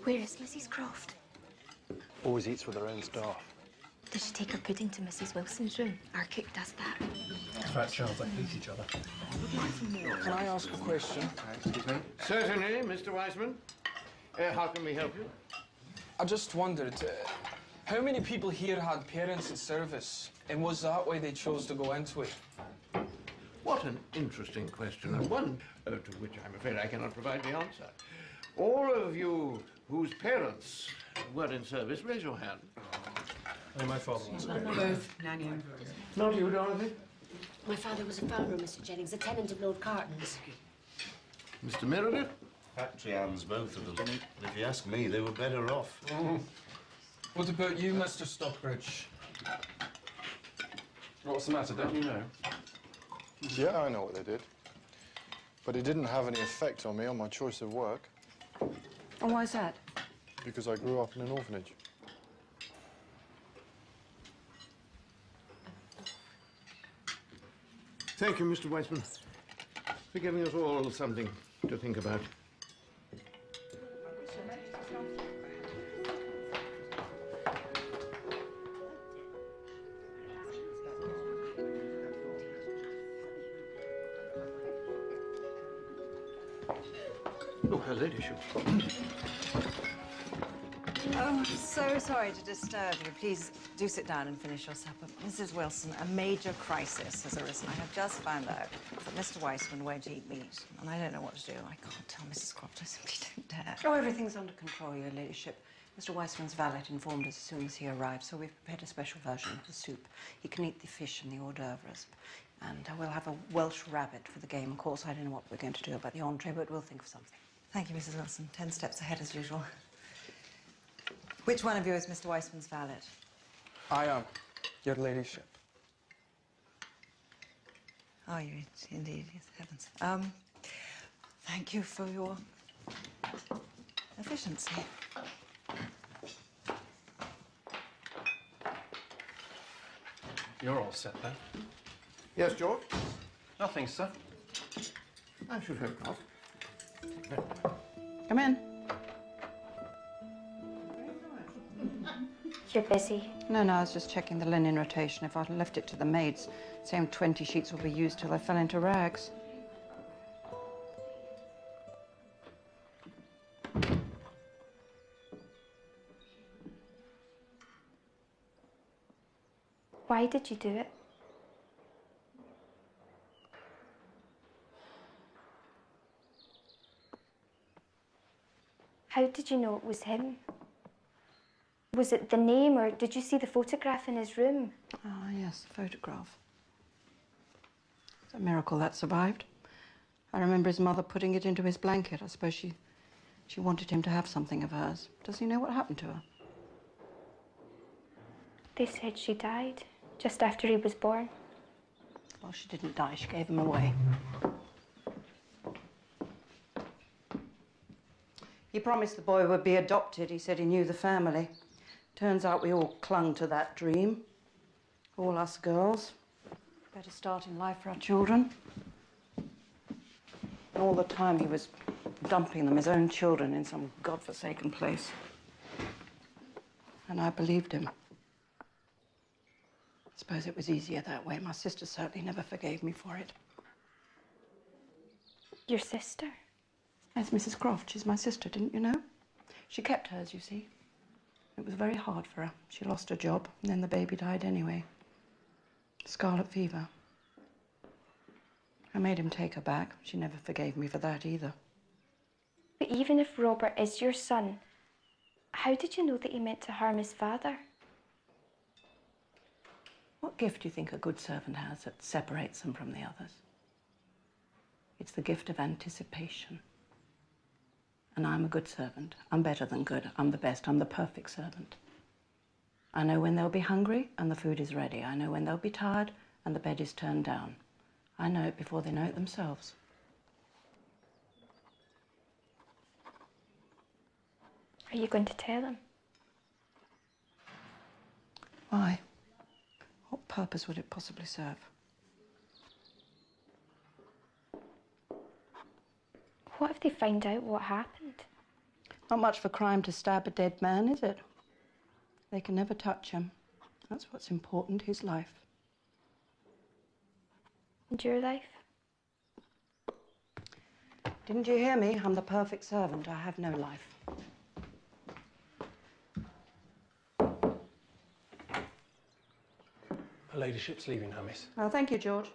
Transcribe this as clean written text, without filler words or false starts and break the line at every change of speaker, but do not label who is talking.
Where is Mrs. Croft?
Always eats with her own staff.
Did she take her pudding to Mrs. Wilson's room? Our cook does that.
Fat chance they hate each other.
Can I ask a question?
Excuse me?
Certainly, Mr. Wiseman. How can we help you?
I just wondered, how many people here had parents in service, and was that why they chose to go into it?
What an interesting question, and one to which I'm afraid I cannot provide the answer. All of you whose parents were in service, raise your hand.
Hey, my father was.
Both, Nanny.
Not you, Dorothy?
My father was a farmer, Mr. Jennings, a tenant of Lord Carton's.
Mr. Meredith?
Factory hands, both of them. And if you ask me, they were better off.
What about you, Mr. Stockbridge? What's the matter, don't you know?
Yeah, I know what they did. But it didn't have any effect on me on my choice of work.
And why is that?
Because I grew up in an orphanage.
Thank you, Mr. Wiseman, for giving us all something to think about. Oh, her ladyship.
Oh, I'm so sorry to disturb you. Please do sit down and finish your supper. Mrs. Wilson, a major crisis has arisen. I have just found out that Mr. Wiseman won't eat meat, and I don't know what to do. I can't tell Mrs. Croft. I simply don't dare. Oh, everything's under control, Your Ladyship. Mr. Wiseman's valet informed us as soon as he arrived, so we've prepared a special version of the soup. He can eat the fish and the hors d'oeuvres. And we'll have a Welsh rabbit for the game course. I don't know what we're going to do about the entree, but we'll think of something. Thank you, Mrs. Wilson. 10 steps ahead as usual. Which one of you is Mr. Wiseman's valet?
I am, Your Ladyship.
Are you indeed? Yes, heavens. Thank you for your efficiency.
You're all set, then?
Yes, George?
Nothing, sir.
I should hope not.
Come in.
You're busy.
No, I was just checking the linen rotation. If I'd left it to the maids, same 20 sheets will be used till they fell into rags.
Why did you do it? How did you know it was him? Was it the name, or did you see the photograph in his room?
Ah, yes, the photograph. It's a miracle that survived. I remember his mother putting it into his blanket. I suppose she wanted him to have something of hers. Does he know what happened to her?
They said she died just after he was born.
Well, she didn't die. She gave him away. He promised the boy would be adopted. He said he knew the family. Turns out we all clung to that dream. All us girls. Better start in life for our children. And all the time he was dumping them, his own children, in some godforsaken place. And I believed him. I suppose it was easier that way. My sister certainly never forgave me for it.
Your sister?
Yes, Mrs. Croft. She's my sister, didn't you know? She kept hers, you see. It was very hard for her. She lost her job, and then the baby died anyway. Scarlet fever. I made him take her back. She never forgave me for that either.
But even if Robert is your son, how did you know that he meant to harm his father?
What gift do you think a good servant has that separates them from the others? It's the gift of anticipation. And I'm a good servant. I'm better than good. I'm the best. I'm the perfect servant. I know when they'll be hungry and the food is ready. I know when they'll be tired and the bed is turned down. I know it before they know it themselves.
Are you going to tell him?
Why? What purpose would it possibly serve?
What if they find out what happened?
Not much of a crime to stab a dead man, is it? They can never touch him. That's what's important, his life.
And your life?
Didn't you hear me? I'm the perfect servant. I have no life.
Her ladyship's leaving now, miss.
Oh, thank you, George.